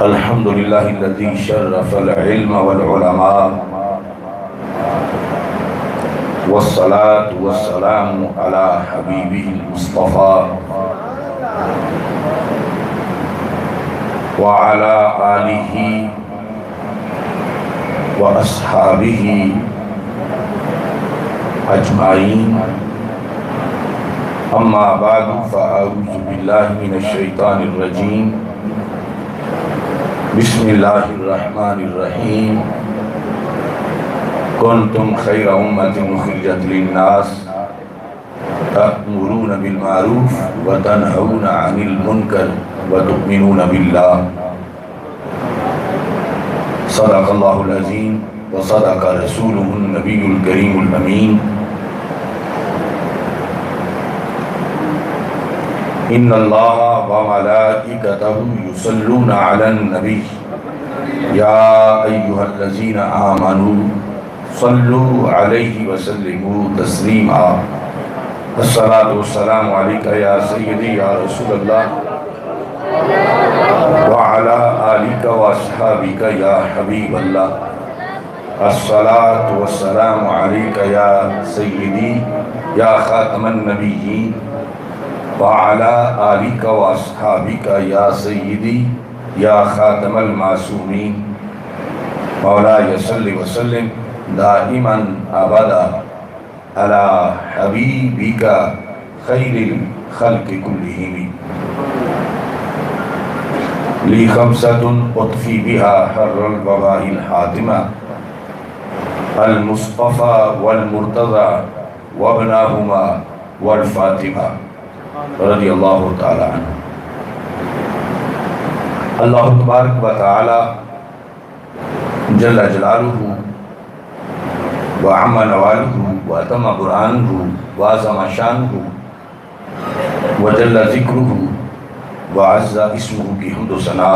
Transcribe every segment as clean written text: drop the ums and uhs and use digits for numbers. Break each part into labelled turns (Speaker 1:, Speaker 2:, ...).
Speaker 1: الحمد لله الذي شرف العلم والعلماء والصلاة والسلام على حبيبه المصطفى وعلى آله وأصحابه أجمعين. أما بعد فأعوذ بالله من الشيطان الرجيم. بسم الله الرحمن الرحيم. كنتم خير أمة أخرجت للناس تأمرون بالمعروف وتنهون عن المنكر وتؤمنون بالله. صدق الله العظيم وصدق رسوله النبي الكريم الأمين. إن الله وملائكته يصلون على النبي يا أيها الذين آمنوا صلوا عليه وسلموا تسليما. الصلاة والسلام عليك يا سيدي يا رسول الله وعلى آلك وأصحابك يا حبيب الله. الصلاة والسلام عليك يا سيدي يا خاتم النبيين وعلى آلك وأصحابك يا سيدي يا خاتم المعصومين. مولاي صل وسلم دائما أبدا على حبيبك خير الخلق كلهم. لي خمسة أطفي بها حر الوباء الحاتمة المصطفى والمرتضى وابناهما والفاطمة رضی اللہ تعالی عنہ. اللہ تبارک و تعالی جل جلالہ وعم نوالہ واتم قرآنہ وعظم شانہ وجل ذکرہ وعز اسمہ کی حمد و ثنا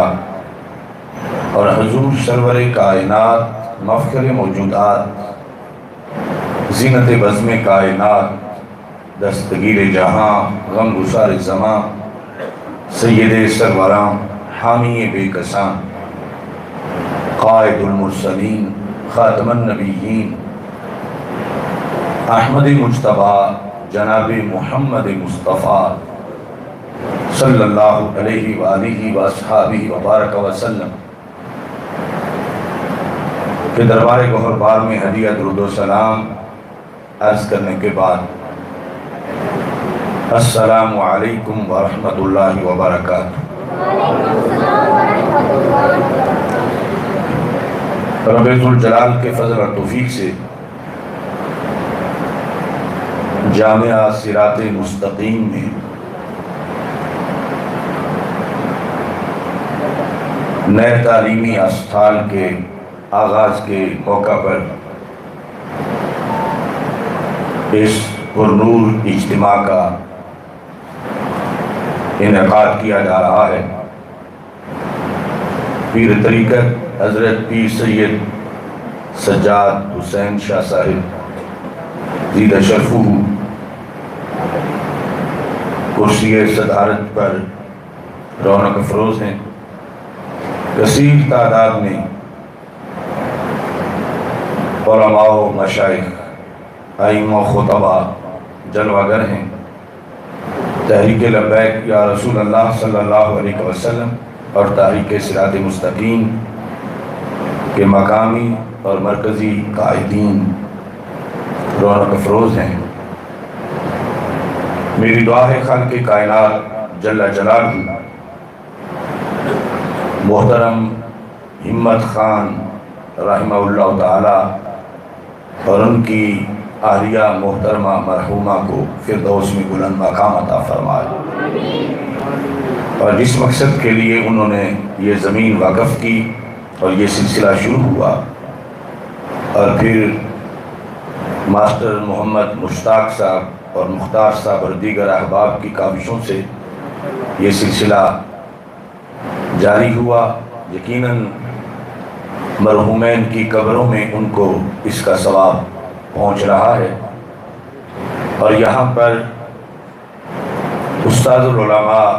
Speaker 1: اور حضور سرور کائنات مفخر موجودات زینت بزم کائنات دستگیر جہاں غم گسار زماں سید سروراں حامی بے کساں قائد المرسلین خاتم النبیین احمد مجتبیٰ جناب محمد مصطفیٰ صلی اللہ علیہ وآلہ وآصحابہ وبارک وسلم کہ دربار گوہر بار میں ہدیہ درود و سلام عرض کرنے کے بعد السلام علیکم ورحمۃ اللہ وبرکاتہ. رب ذوالجلال کے فضل اور توفیق سے جامعہ صراط مستقیم میں نئے تعلیمی اسٹال کے آغاز کے موقع پر اس پرنور اجتماع کا انعقاد کیا جا رہا ہے. پیر طریقت حضرت پیر سید سجاد حسین شاہ صاحب زیدہ شرفہ کرسی صدارت پر رونق افروز ہیں. کثیر تعداد میں علماء و مشائخ ائمہ و خطباء جلوہ گر ہیں. تحریک لبیک یا رسول اللہ صلی اللہ علیہ وسلم اور تحریک صراط مستقیم کے مقامی اور مرکزی قائدین رونق افروز ہیں. میری دعا ہے خالق کائنات جل جلالہ محترم ہمت خان رحمہ اللہ تعالی اور ان کی اہلیہ محترمہ مرحومہ کو فردوس میں بلند مقام عطا فرمائے. اور جس مقصد کے لیے انہوں نے یہ زمین وقف کی اور یہ سلسلہ شروع ہوا اور پھر ماسٹر محمد مشتاق صاحب اور مختار صاحب اور دیگر احباب کی کاوشوں سے یہ سلسلہ جاری ہوا. یقیناً مرحومین کی قبروں میں ان کو اس کا ثواب پہنچ رہا ہے. اور یہاں پر استاد العلماء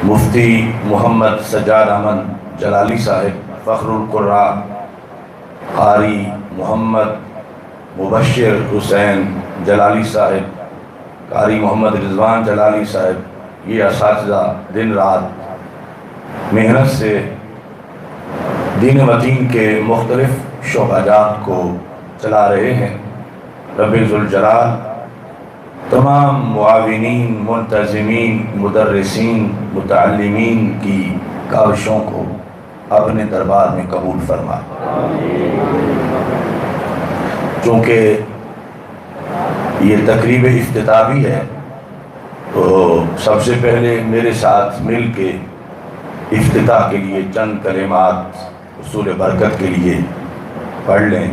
Speaker 1: مفتی محمد سجاد احمد جلالی صاحب، فخر القراء قاری محمد مبشر حسین جلالی صاحب، قاری محمد رضوان جلالی صاحب، یہ اساتذہ دن رات محنت سے دین متین کے مختلف شعبات کو چلا رہے ہیں۔ رب ذوالجلال تمام معاونین، منتظمین، مدرسین، متعلمین کی کاوشوں کو اپنے دربار میں قبول فرمائے۔ چونکہ یہ تقریب افتتاحی ہے تو سب سے پہلے میرے ساتھ مل کے افتتاح کے لیے چند کلمات حصول برکت کے لیے پڑھ لیں،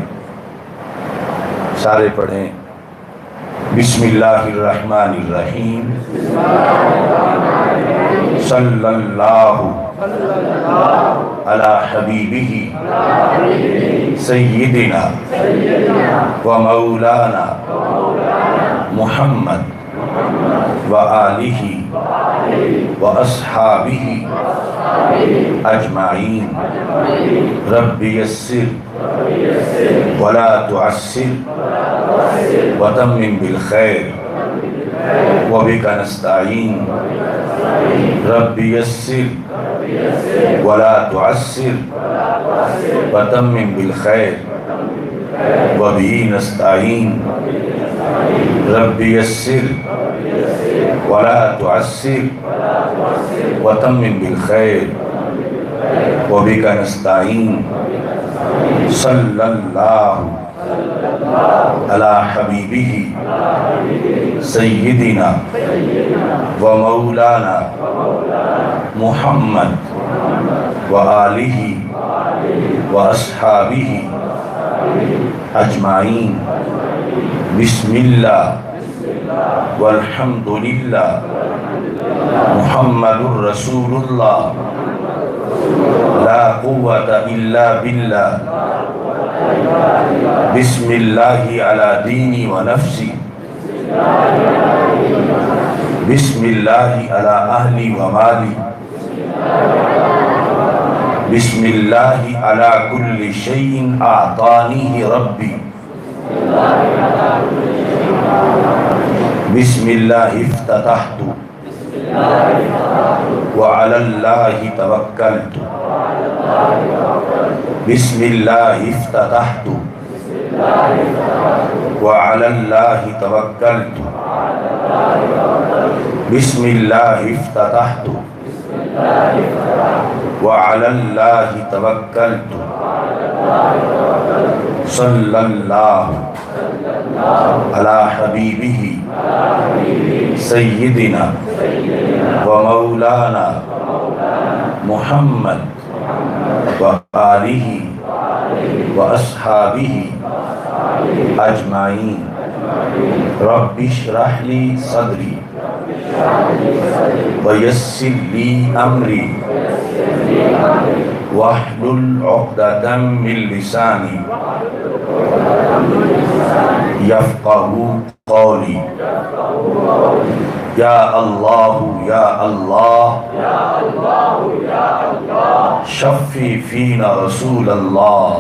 Speaker 1: سارے پڑھیں۔ بسم اللہ الرحمن الرحیم، صلی اللہ علی حبیبہ سیدنا و مولانا محمد و آلہ و اصحابہ اجمعین۔ رب یسر ولا تعسر وتمم بالخیر وبک نستعین۔ رب یسر ولا تعسر وتمم بالخیر وبہ نستعین۔ رب یسر ولا تعسر وتمم بالخیر وبک نستعین۔ صلی اللہ علی حبیبہ سیدنا و مولانا محمد و آلہ و اصحابہ اجمعین۔ بسم اللہ والحمد للہ محمد الرسول اللہ، لا قوة الا باللہ۔ بسم اللہ علی دینی و نفسی، بسم اللہ علی اہلی و مالی، بسم اللہ علی کل شیء اعطانیہ ربی، بسم اللہ افتتحت وعلی اللہ توکلت، بسم اللہ افتتحت وعلی اللہ توکلت، بسم اللہ افتتحت وعلی اللہ توکلت۔ صلی اللہ علی حبیبہ سیدنا و مولانا محمد و آلہ و اصحابہ اجمعین۔ رب اشرح لی صدری ویسر لی امری واحلل عقدۃ من لسانی یفقہوا قولی۔ یا اللہ یا اللہ شفی فینا رسول اللہ،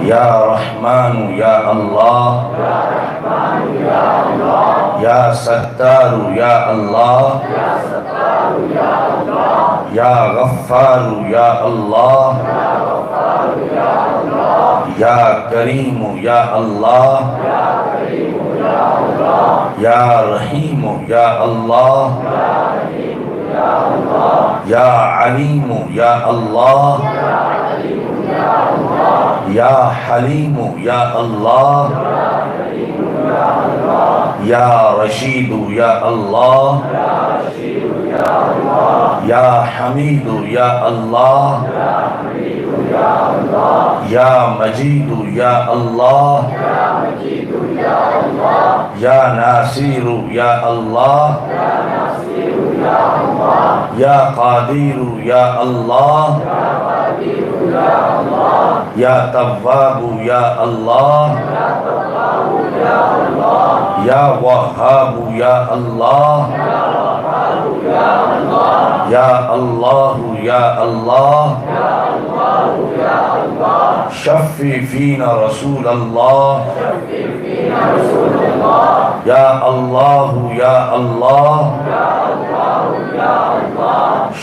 Speaker 1: یا رحمان یا اللہ، یا ستار یا اللہ، یا غفار یا اللہ، یا کریم یا اللہ، یا رحیم یا اللہ، یا علیم یا اللہ، یا حلیم یا اللہ، یا رشید یا اللہ، یا حمید یا اللہ، یا مجید یا اللہ، یا ناصر یا اللہ، یا قادر یا اللہ، یا تواب یا اللہ، یا وہاب یا اللہ، یا اللہ یا اللہ شفی فینا رسول اللہ یا اللہ یا اللہ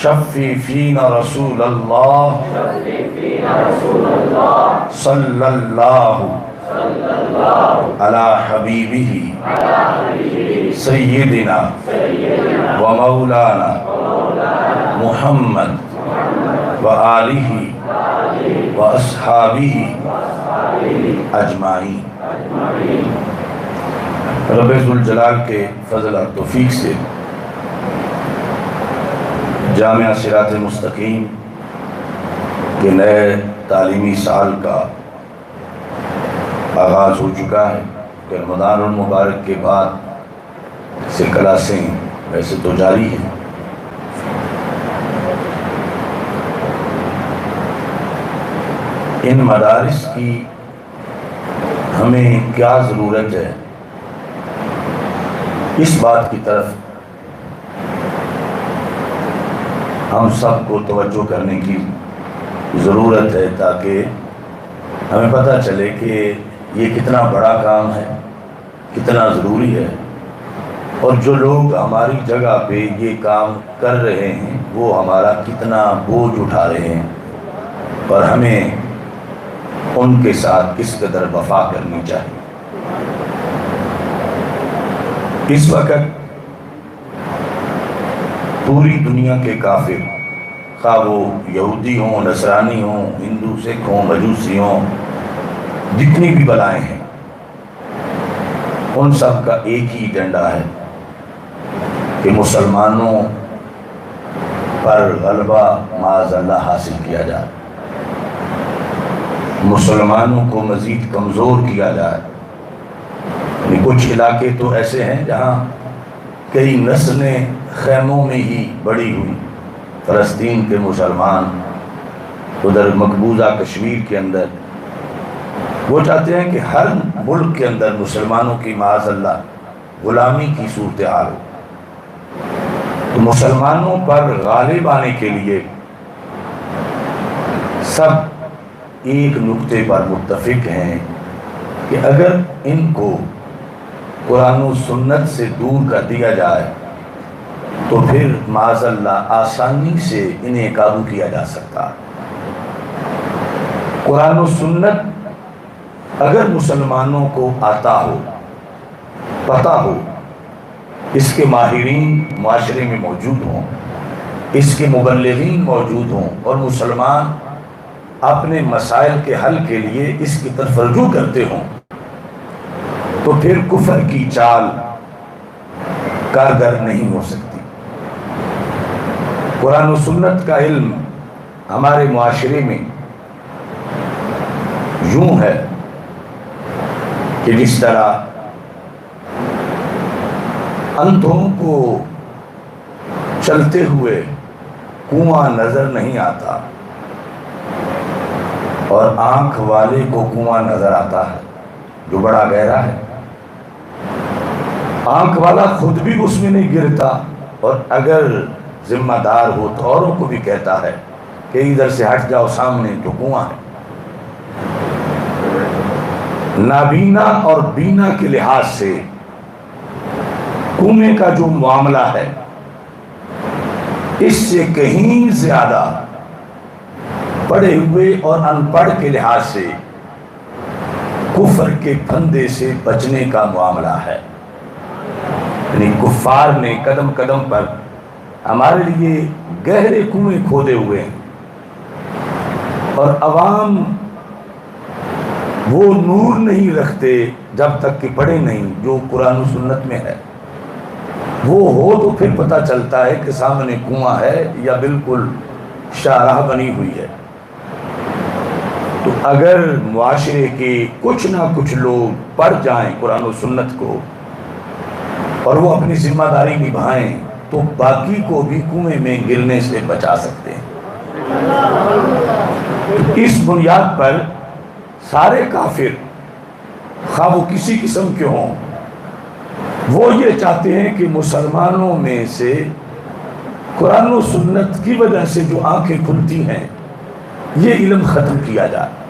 Speaker 1: شفی فینا رسول اللہ صلی اللہ علی حبیبہ سیدنا و مولانا محمد و آلہ و اصحابہ اجمعین۔ رب ذوالجلال کے فضل اور توفیق سے جامعہ صراط مستقیم کے نئے تعلیمی سال کا آغاز ہو چکا ہے کہ رمضان المبارک کے بعد سے کلاسیں ویسے تو جاری ہیں، ان مدارس کی ہمیں کیا ضرورت ہے، اس بات کی طرف ہم سب کو توجہ کرنے کی ضرورت ہے تاکہ ہمیں پتہ چلے کہ یہ کتنا بڑا کام ہے، کتنا ضروری ہے، اور جو لوگ ہماری جگہ پہ یہ کام کر رہے ہیں وہ ہمارا کتنا بوجھ اٹھا رہے ہیں، اور ہمیں ان کے ساتھ کس قدر وفا کرنی چاہیے۔ اس وقت پوری دنیا کے کافر، خواہ وہ یہودی ہوں، نصرانی ہوں، ہندو، سکھ ہوں، مجوسی ہوں، جتنی بھی بلائیں ہیں، ان سب کا ایک ہی ایجنڈا ہے کہ مسلمانوں پر غلبہ معاذ اللہ حاصل کیا جائے، مسلمانوں کو مزید کمزور کیا جائے۔ کچھ علاقے تو ایسے ہیں جہاں کئی نسلیں خیموں میں ہی بڑی ہوئی، فلسطین کے مسلمان، ادھر مقبوضہ کشمیر کے اندر، وہ چاہتے ہیں کہ ہر ملک کے اندر مسلمانوں کی معاذ اللہ غلامی کی صورتحال ہو۔ تو مسلمانوں پر غالب آنے کے لیے سب ایک نقطے پر متفق ہیں کہ اگر ان کو قرآن و سنت سے دور کر دیا جائے تو پھر معاذ اللہ آسانی سے انہیں قابو کیا جا سکتا ہے۔ قرآن و سنت اگر مسلمانوں کو آتا ہو، پتہ ہو، اس کے ماہرین معاشرے میں موجود ہوں، اس کے مبلغین موجود ہوں، اور مسلمان اپنے مسائل کے حل کے لیے اس کی طرف رجوع کرتے ہوں، تو پھر کفر کی چال کارگر نہیں ہو سکتی۔ قرآن و سنت کا علم ہمارے معاشرے میں یوں ہے کہ جس طرح اندھوں کو چلتے ہوئے کنواں نظر نہیں آتا اور آنکھ والے کو کنواں نظر آتا ہے جو بڑا گہرا ہے، آنکھ والا خود بھی اس میں نہیں گرتا، اور اگر ذمہ دار ہو تو اوروں کو بھی کہتا ہے کہ ادھر سے ہٹ جاؤ، سامنے تو کنواں ہے۔ نابینا اور بینا کے لحاظ سے کنویں کا جو معاملہ ہے، اس سے کہیں زیادہ پڑھے ہوئے اور ان پڑھ کے لحاظ سے کفر کے پھندے سے بچنے کا معاملہ ہے۔ یعنی کفار نے قدم قدم پر ہمارے لیے گہرے کنویں کھودے ہوئے ہیں، اور عوام وہ نور نہیں رکھتے جب تک کہ پڑھے نہیں جو قرآن و سنت میں ہے۔ وہ ہو تو پھر پتہ چلتا ہے کہ سامنے کنواں ہے یا بالکل شاہراہ بنی ہوئی ہے۔ تو اگر معاشرے کے کچھ نہ کچھ لوگ پڑھ جائیں قرآن و سنت کو اور وہ اپنی ذمہ داری نبھائیں تو باقی کو بھی کنویں میں گرنے سے بچا سکتے ہیں۔ اس بنیاد پر سارے کافر، خواہ وہ کسی قسم کے ہوں، وہ یہ چاہتے ہیں کہ مسلمانوں میں سے قرآن و سنت کی وجہ سے جو آنکھیں کھلتی ہیں یہ علم ختم کیا جائے.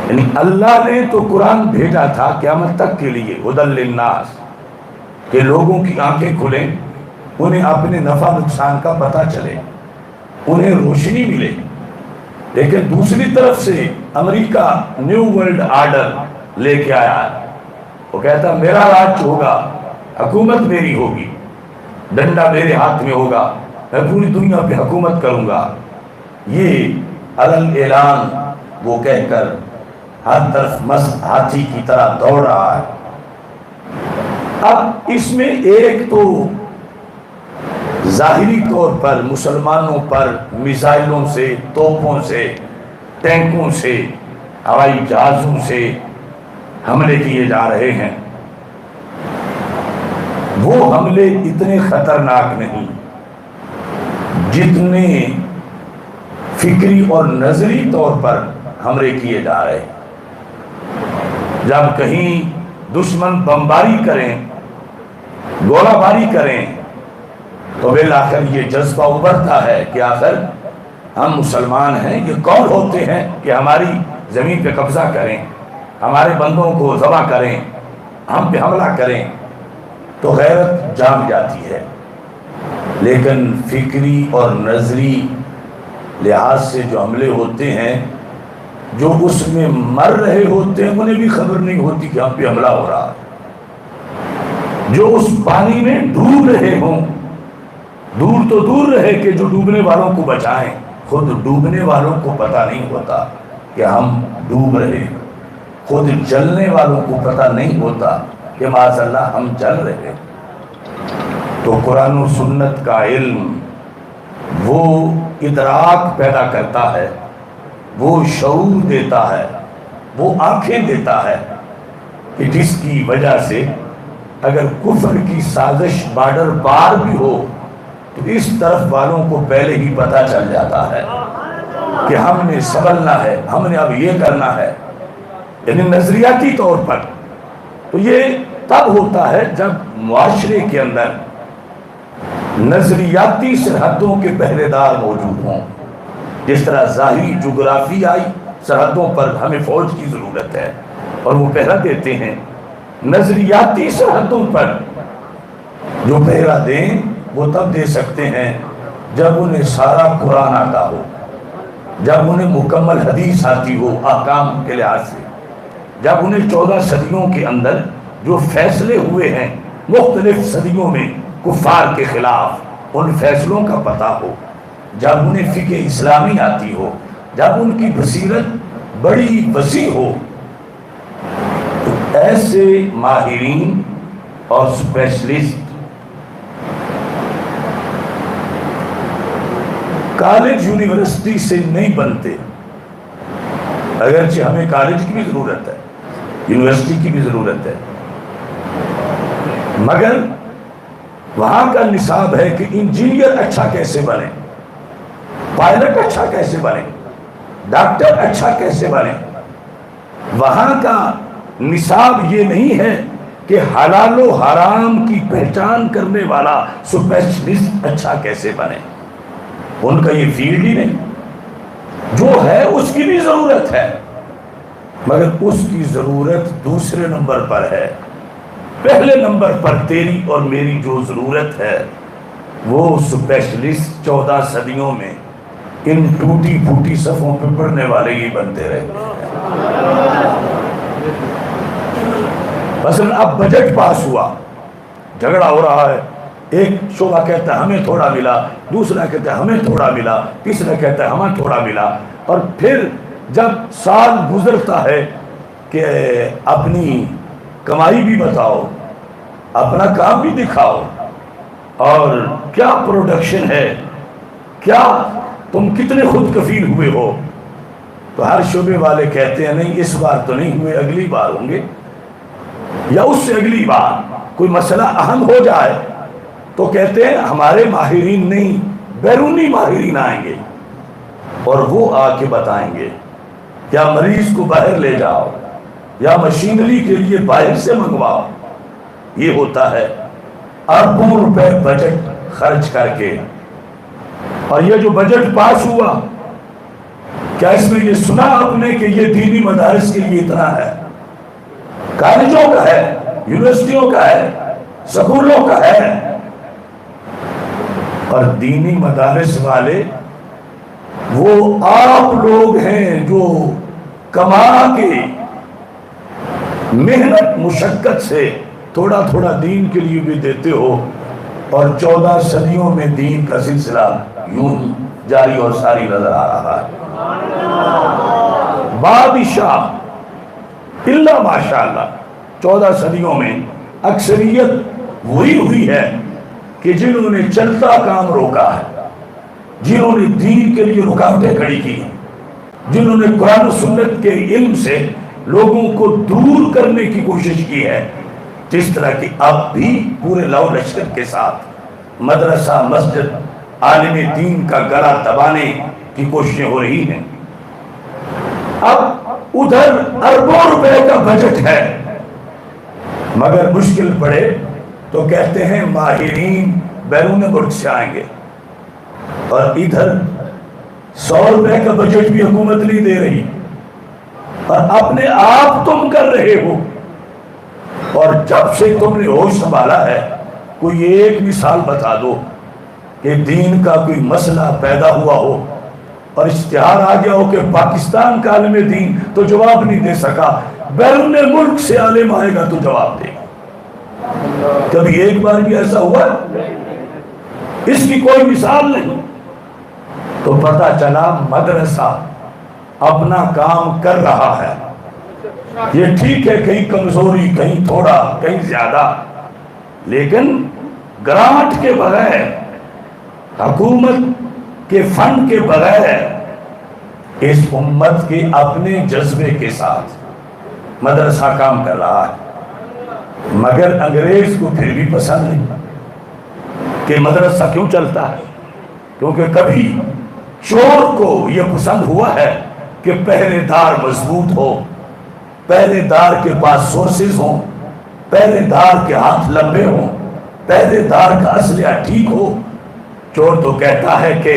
Speaker 1: یعنی اللہ نے تو قرآن بھیجا تھا قیامت تک کے لیے ہدی للناس، کہ لوگوں کی آنکھیں کھلیں، انہیں اپنے نفع نقصان کا پتہ چلے، انہیں روشنی ملے. لیکن دوسری طرف سے امریکہ نیو ورلڈ آرڈر لے کے آیا ہے. وہ کہتا میرا راج ہوگا، حکومت میری ہوگی، ڈنڈا میرے ہاتھ میں ہوگا، میں پوری دنیا پہ حکومت کروں گا. یہ علل اعلان وہ کہہ کر ہر طرف مست ہاتھی کی طرح دوڑ رہا ہے. اب اس میں ایک تو ظاہری طور پر مسلمانوں پر میزائلوں سے، توپوں سے، ٹینکوں سے، ہوائی جہازوں سے حملے کیے جا رہے ہیں. وہ حملے اتنے خطرناک نہیں جتنے فکری اور نظری طور پر حملے کیے جا رہے ہیں. جب کہیں دشمن بمباری کریں، گولہ باری کریں، تو بالآخر یہ جذبہ ابھرتا ہے کہ آخر ہم مسلمان ہیں، یہ کون ہوتے ہیں کہ ہماری زمین پہ قبضہ کریں، ہمارے بندوں کو ذبح کریں، ہم پہ حملہ کریں. تو غیرت جاگ جاتی ہے. لیکن فکری اور نظری لحاظ سے جو حملے ہوتے ہیں، جو اس میں مر رہے ہوتے ہیں انہیں بھی خبر نہیں ہوتی کہ ہم پہ حملہ ہو رہا ہے. جو اس پانی میں ڈوب رہے ہوں، دور تو دور رہے کہ جو ڈوبنے والوں کو بچائیں، خود ڈوبنے والوں کو پتہ نہیں ہوتا کہ ہم ڈوب رہے ہیں. خود جلنے والوں کو پتہ نہیں ہوتا کہ معاذ اللہ ہم جل رہے ہیں. تو قرآن و سنت کا علم وہ ادراک پیدا کرتا ہے، وہ شعور دیتا ہے، وہ آنکھیں دیتا ہے کہ جس کی وجہ سے اگر کفر کی سازش بارڈر پار بھی ہو تو اس طرف والوں کو پہلے ہی پتہ چل جاتا ہے کہ ہم نے سنبھلنا ہے، ہم نے اب یہ کرنا ہے. یعنی نظریاتی طور پر تو یہ تب ہوتا ہے جب معاشرے کے اندر نظریاتی سرحدوں کے پہرے دار موجود ہوں. جس طرح ظاہری جغرافیائی سرحدوں پر ہمیں فوج کی ضرورت ہے اور وہ پہرا دیتے ہیں، نظریاتی سرحدوں پر جو پہرا دیں وہ تب دے سکتے ہیں جب انہیں سارا قرآن آتا ہو، جب انہیں مکمل حدیث آتی ہو احکام کے لحاظ سے، جب انہیں 14 صدیوں کے اندر جو فیصلے ہوئے ہیں مختلف صدیوں میں کفار کے خلاف ان فیصلوں کا پتہ ہو، جب انہیں فقہ اسلامی آتی ہو، جب ان کی بصیرت بڑی وسیع ہو. تو ایسے ماہرین اور اسپیشلسٹ کالج یونیورسٹی سے نہیں بنتے، اگرچہ ہمیں کالج کی بھی ضرورت ہے، یونیورسٹی کی بھی ضرورت ہے، مگر وہاں کا نصاب ہے کہ انجینئر اچھا کیسے بنے، پائلٹ اچھا کیسے بنے، ڈاکٹر اچھا کیسے بنے. وہاں کا نصاب یہ نہیں ہے کہ حلال و حرام کی پہچان کرنے والا اسپیشلسٹ اچھا کیسے بنے. ان کا یہ فیلڈ ہی نہیں. جو ہے اس کی بھی ضرورت ہے، مگر اس کی ضرورت دوسرے نمبر پر ہے. پہلے نمبر پر تیری اور میری جو ضرورت ہے وہ اسپیشلسٹ 14 صدیوں میں ان ٹوٹی پھوٹی صفوں پہ پڑھنے والے ہی بنتے رہے. مثلا اب بجٹ پاس ہوا، جھگڑا ہو رہا ہے، ایک شعبہ کہتا ہے ہمیں تھوڑا ملا، دوسرا کہتا ہے ہمیں تھوڑا ملا، تیسرا کہتا ہے ہمیں تھوڑا ملا. اور پھر جب سال گزرتا ہے کہ اپنی کمائی بھی بتاؤ، اپنا کام بھی دکھاؤ، اور کیا پروڈکشن ہے، کیا تم کتنے خود کفیل ہوئے ہو، تو ہر شعبے والے کہتے ہیں نہیں اس بار تو نہیں ہوئے، اگلی بار ہوں گے، یا اس سے اگلی بار. کوئی مسئلہ اہم ہو جائے تو کہتے ہیں ہمارے ماہرین نہیں، بیرونی ماہرین آئیں گے اور وہ آ کے بتائیں گے. یا مریض کو باہر لے جاؤ، یا مشینری کے لیے باہر سے منگواؤ. یہ ہوتا ہے. اربوں روپے بجٹ خرچ کر کے. اور یہ جو بجٹ پاس ہوا، کیا اس میں یہ سنا آپ نے کہ یہ دینی مدارس کے لیے اتنا ہے؟ کالجوں کا ہے، یونیورسٹیوں کا ہے، سکولوں کا ہے. اور دینی مدارس والے وہ آپ لوگ ہیں جو کما کے محنت مشقت سے تھوڑا تھوڑا دین کے لیے بھی دیتے ہو، اور 14 صدیوں میں دین کا سلسلہ یوں جاری اور ساری نظر آ رہا ہے. بادشاہ الا ماشاءاللہ 14 صدیوں میں اکثریت وہی ہوئی ہے کہ جنہوں نے چلتا کام روکا ہے، جنہوں نے دین کے لیے رکاوٹیں کھڑی کی، جنہوں نے قرآن و سنت کے علم سے لوگوں کو دور کرنے کی کوشش کی ہے. جس طرح کہ اب بھی پورے لو لشکر کے ساتھ مدرسہ، مسجد، عالم دین کا گلا دبانے کی کوششیں ہو رہی ہیں. اب ادھر اربوں روپے کا بجٹ ہے، مگر مشکل پڑے تو کہتے ہیں ماہرین بیرون ملک سے آئیں گے، اور ادھر 100 روپے کا بجٹ بھی حکومت نہیں دے رہی، اور اپنے آپ تم کر رہے ہو. اور جب سے تم نے ہوش سنبھالا ہے، کوئی ایک مثال بتا دو کہ دین کا کوئی مسئلہ پیدا ہوا ہو اور اشتہار آ گیا ہو کہ پاکستان کا عالم دین تو جواب نہیں دے سکا، بیرون ملک سے عالم آئے گا تو جواب دے گا. کبھی ایک بار بھی ایسا ہوا؟ اس کی کوئی مثال نہیں. تو پتہ چلا مدرسہ اپنا کام کر رہا ہے. یہ ٹھیک ہے، کہیں کمزوری، کہیں تھوڑا، کہیں زیادہ، لیکن گرانٹ کے بغیر، حکومت کے فنڈ کے بغیر اس امت کے اپنے جذبے کے ساتھ مدرسہ کام کر رہا ہے. مگر انگریز کو پھر بھی پسند نہیں کہ مدرسہ کیوں چلتا ہے، کیونکہ کبھی چور کو یہ پسند ہوا ہے کہ پہرے دار مضبوط ہو، پہرے دار کے پاس سورسز ہوں، پہرے دار کے ہاتھ لمبے ہوں، پہرے دار کا اسلحہ ٹھیک ہو. چور تو کہتا ہے کہ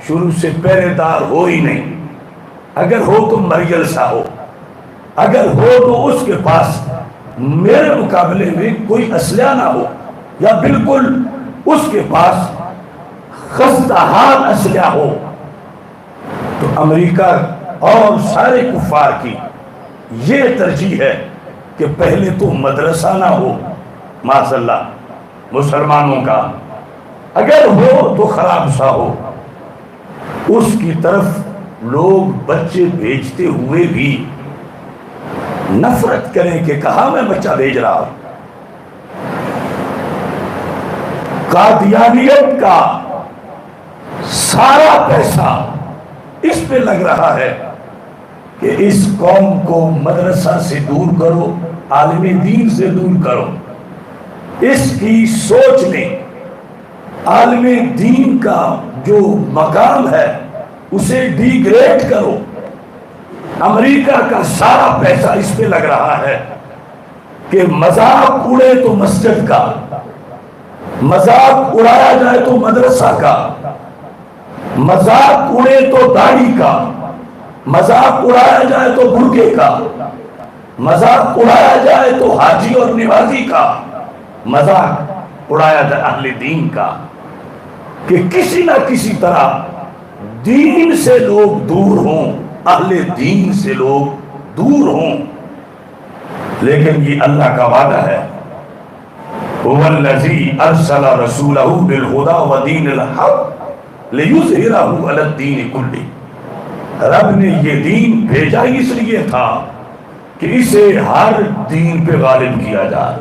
Speaker 1: شروع سے پہرے دار ہو ہی نہیں، اگر ہو تو مریل سا ہو، اگر ہو تو اس کے پاس میرے مقابلے میں کوئی اسلحہ نہ ہو، یا بالکل اس کے پاس خستہ حال اسلحہ ہو. تو امریکہ اور سارے کفار کی یہ ترجیح ہے کہ پہلے تو مدرسہ نہ ہو، معاذ اللہ مسلمانوں کا، اگر ہو تو خراب سا ہو. اس کی طرف لوگ بچے بھیجتے ہوئے بھی نفرت کریں کہ کہاں میں بچہ بھیج رہا ہوں. قادیانیت کا سارا پیسہ اس پہ لگ رہا ہے کہ اس قوم کو مدرسہ سے دور کرو، عالم دین سے دور کرو. اس کی سوچ میں عالم دین کا جو مقام ہے اسے ڈی گریڈ کرو. امریکہ کا سارا پیسہ اس پہ لگ رہا ہے کہ مذاق اڑے تو مسجد کا، مذاق اڑایا جائے تو مدرسہ کا، مذاق اڑے تو داڑھی کا، مذاق اڑایا جائے تو برقعے کا، مذاق اڑایا جائے تو حاجی اور نمازی کا، مذاق اڑایا جائے اہل دین کا، کہ کسی نہ کسی طرح دین سے لوگ دور ہوں، اہل دین سے لوگ دور ہوں. لیکن یہ اللہ کا وعدہ ہے، هو الذی ارسل رسولہ بالہدی ودین الحق لیظہرہ علی الدین کلہ. رب نے یہ دین بھیجا اس لیے تھا کہ اسے ہر دین پہ غالب کیا جائے.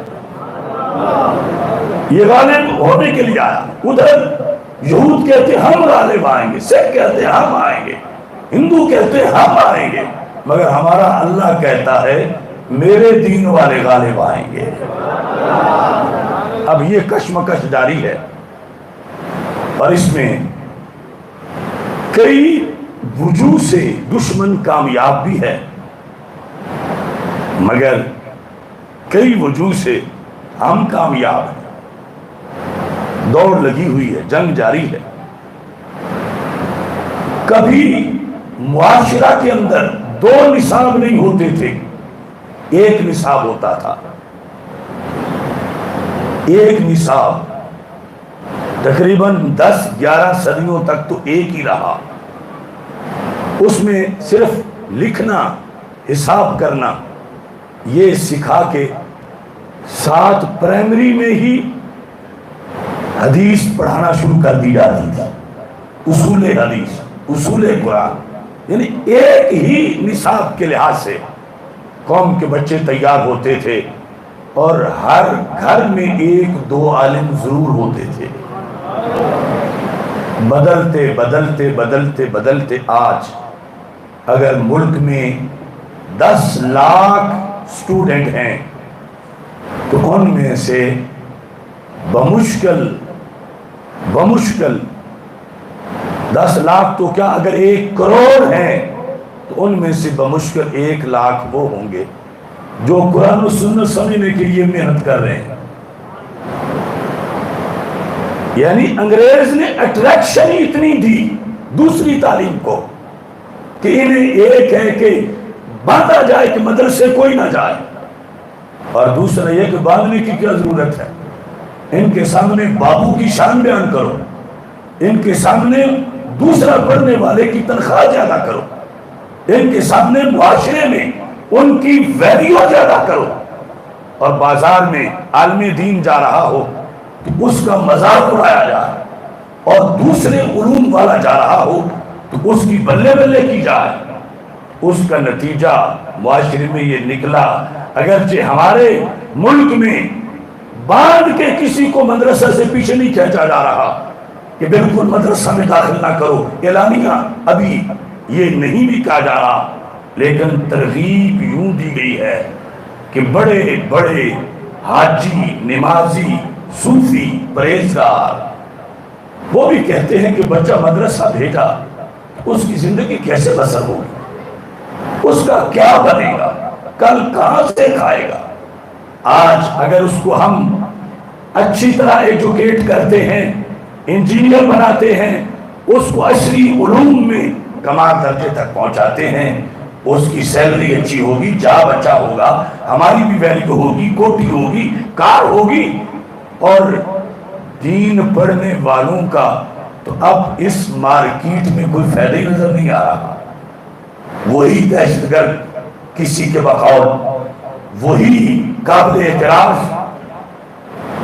Speaker 1: یہ غالب ہونے کے لیے آیا. ادھر یہود کہتے ہم غالب آئیں گے، سکھ کہتے ہم آئیں گے، ہندو کہتے ہم آئیں گے، مگر ہمارا اللہ کہتا ہے میرے دین والے غالب آئیں گے. اب یہ کشمکش جاری ہے، اور اس میں کئی وجوہ سے دشمن کامیاب بھی ہے، مگر کئی وجوہ سے ہم کامیاب ہیں. دوڑ لگی ہوئی ہے، جنگ جاری ہے۔ کبھی معاشرہ کے اندر دو نصاب نہیں ہوتے تھے، ایک نصاب ہوتا تھا، ایک نصاب تقریباً 10-11 صدیوں تک تو ایک ہی رہا۔ اس میں صرف لکھنا، حساب کرنا یہ سکھا کے 7 پرائمری میں ہی حدیث پڑھانا شروع کر دی جاتی تھی، اصول حدیث، اصول قرآن، یعنی ایک ہی نصاب کے لحاظ سے قوم کے بچے تیار ہوتے تھے، اور ہر گھر میں 1-2 عالم ضرور ہوتے تھے۔ بدلتے بدلتے بدلتے بدلتے آج اگر ملک میں 10 لاکھ اسٹوڈنٹ ہیں تو ان میں سے بمشکل 10 لاکھ تو کیا، اگر 1 کروڑ ہیں تو ان میں سے بمشکل 1 لاکھ وہ ہوں گے جو قرآن و سنت سمجھنے کے لیے محنت کر رہے ہیں۔ یعنی انگریز نے اٹریکشن ہی اتنی دی دوسری تعلیم کو کہ انہیں ایک ہے کہ باندھا جائے کہ مدرسے کوئی نہ جائے، اور دوسرا یہ کہ باندھنے کی کیا ضرورت ہے، ان کے سامنے بابو کی شان بیان کرو، ان کے سامنے دوسرا پڑھنے والے کی تنخواہ زیادہ کرو، ان کے سامنے معاشرے میں ان کی ویلیو زیادہ کرو، اور بازار میں عالم دین جا رہا ہو تو اس کا مذاق اڑایا جائے، اور دوسرے علوم والا جا رہا ہو تو اس کی بلے بلے کی جائے۔ اس کا نتیجہ معاشرے میں یہ نکلا، اگرچہ ہمارے ملک میں باندھ کے کسی کو مدرسہ سے پیچھے نہیں کھینچا جا رہا کہ بالکل مدرسہ میں داخل نہ کرو، اعلانیہ ابھی یہ نہیں بھی کہا جا رہا، لیکن ترغیب یوں دی گئی ہے کہ بڑے بڑے حاجی، نمازی، صوفی، پرہیزگار وہ بھی کہتے ہیں کہ بچہ مدرسہ بھیجا اس کی زندگی کیسے بسر ہوگی، اس کا کیا بنے گا، کل کہاں سے کھائے گا۔ آج اگر اس کو ہم اچھی طرح ایجوکیٹ کرتے ہیں، انجینئر بناتے ہیں، اس کو عصری علوم میں کمال درجے تک پہنچاتے ہیں، اس کی سیلری اچھی ہوگی، جاب اچھا ہوگا، ہماری بھی ویلیو ہوگی، کوٹی ہوگی، کار ہوگی، اور دین پڑھنے والوں کا تو اب اس مارکیٹ میں کوئی فائدہ ہی نظر نہیں آ رہا۔ وہی دہشت گرد کسی کے بقول، وہی قابل اعتراض،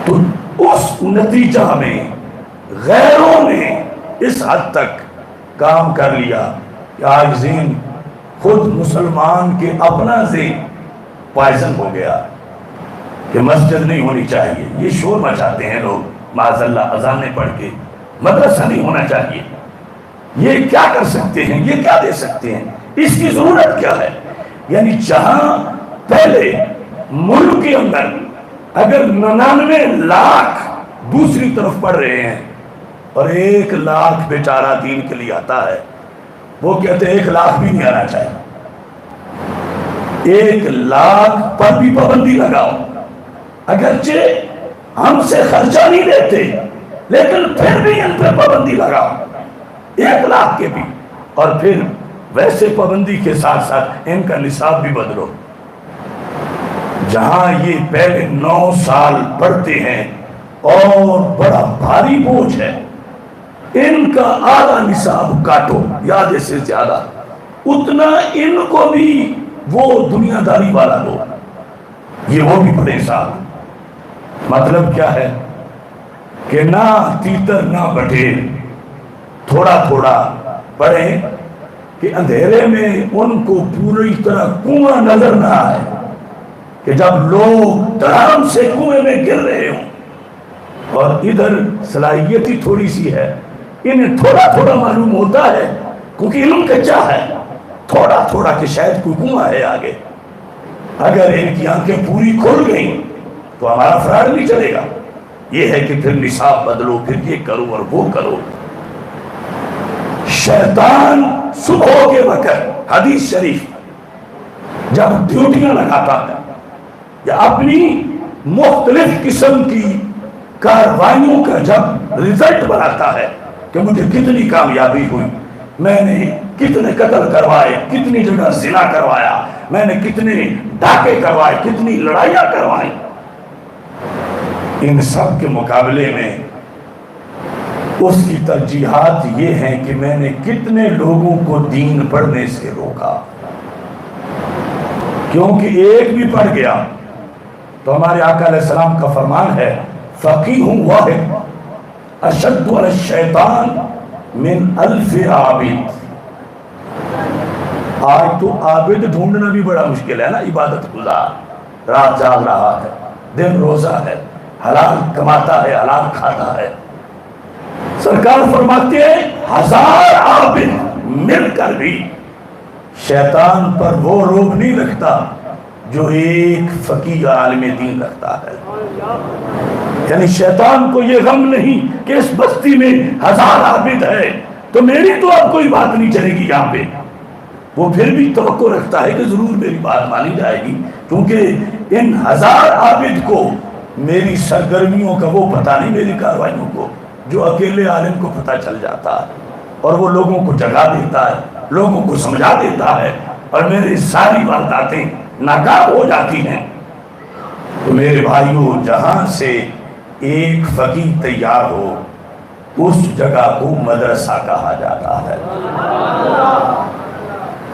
Speaker 1: تو اس نتیجہ میں غیروں نے اس حد تک کام کر لیا کہ آج ذہن خود مسلمان کے اپنا ذہن پائزن ہو گیا کہ مسجد نہیں ہونی چاہیے، یہ شور مچاتے ہیں لوگ معاذ اللہ اذانیں پڑھ کے، مدرسہ نہیں ہونا چاہیے، یہ کیا کر سکتے ہیں، یہ کیا دے سکتے ہیں، اس کی ضرورت کیا ہے۔ یعنی جہاں پہلے ملک کے اندر اگر 99 لاکھ دوسری طرف پڑھ رہے ہیں اور 1 لاکھ بیچارہ دین کے لیے آتا ہے، وہ کہتے ہیں 1 لاکھ بھی نہیں آنا چاہیے، 1 لاکھ پر بھی پابندی لگاؤ، اگرچہ ہم سے خرچہ نہیں لیتے لیکن پھر بھی ان پہ پابندی لگاؤ 1 لاکھ کے بھی، اور پھر ویسے پابندی کے ساتھ ساتھ ان کا نصاب بھی بدلو۔ جہاں یہ پہلے 9 سال پڑھتے ہیں اور بڑا بھاری بوجھ ہے، ان کا آدھا نصاب کاٹو یا آدھے سے زیادہ، اتنا ان کو بھی وہ دنیا داری والا دو، یہ وہ بھی پڑھے صاحب۔ مطلب کیا ہے کہ نہ تیتر نہ بٹیر، تھوڑا تھوڑا پڑھیں کہ اندھیرے میں ان کو پوری طرح کنواں نظر نہ آئے، کہ جب لوگ دھڑام سے کنویں میں گر رہے ہوں، اور ادھر صلاحیت ہی تھوڑی سی ہے، انہیں تھوڑا تھوڑا معلوم ہوتا ہے کیونکہ علم کچا ہے، تھوڑا تھوڑا کہ شاید کوئی کنواں ہے آگے، اگر ان کی آنکھیں پوری کھل گئیں تو ہمارا فراڈ نہیں چلے گا۔ یہ ہے کہ پھر نصاب بدلو، پھر یہ کرو اور وہ کرو۔ شیطان صبح کے وقت حدیث شریف جب ڈیوٹیاں لگاتا ہے یا اپنی مختلف قسم کی کارروائیوں کا جب رزلٹ بناتا ہے کہ مجھے کتنی کامیابی ہوئی، میں نے کتنے قتل کروائے، کتنی جگہ زنا کروایا، میں نے کتنے ڈاکے کروائے، کتنی لڑائیاں کروائی، ان سب کے مقابلے میں اس کی ترجیحات یہ ہیں کہ میں نے کتنے لوگوں کو دین پڑھنے سے روکا، کیونکہ ایک بھی پڑھ گیا تو ہمارے آقا علیہ السلام کا فرمان ہے فقیہ واحد اشد علی الشیطان من الف عابد۔ آج تو عابد ڈھونڈنا بھی بڑا مشکل ہے نا، عبادت گزار، رات جاگ رہا ہے، دن روزہ ہے، حلال کماتا ہے، حلال کھاتا ہے۔ سرکار فرماتے ہیں 1000 عابد مل کر بھی شیطان پر وہ روب نہیں رکھتا جو ایک فقیہ عالم دین رکھتا ہے۔ یعنی شیطان کو یہ غم نہیں کہ اس بستی میں 1000 عابد ہے تو میری تو اب کوئی بات نہیں چلے گی یہاں پہ، وہ پھر بھی توقع رکھتا ہے کہ ضرور میری بات مانی جائے گی، کیونکہ ان 1000 عابد کو میری سرگرمیوں کا وہ پتہ نہیں، میری کارروائیوں کو جو اکیلے عالم کو پتہ چل جاتا ہے، اور وہ لوگوں کو جگا دیتا ہے، لوگوں کو سمجھا دیتا ہے، اور میری ساری وارداتیں ناکام ہو جاتی ہیں۔ تو میرے بھائیوں، جہاں سے ایک فقیہ تیار ہو اس جگہ کو مدرسہ کہا جاتا ہے۔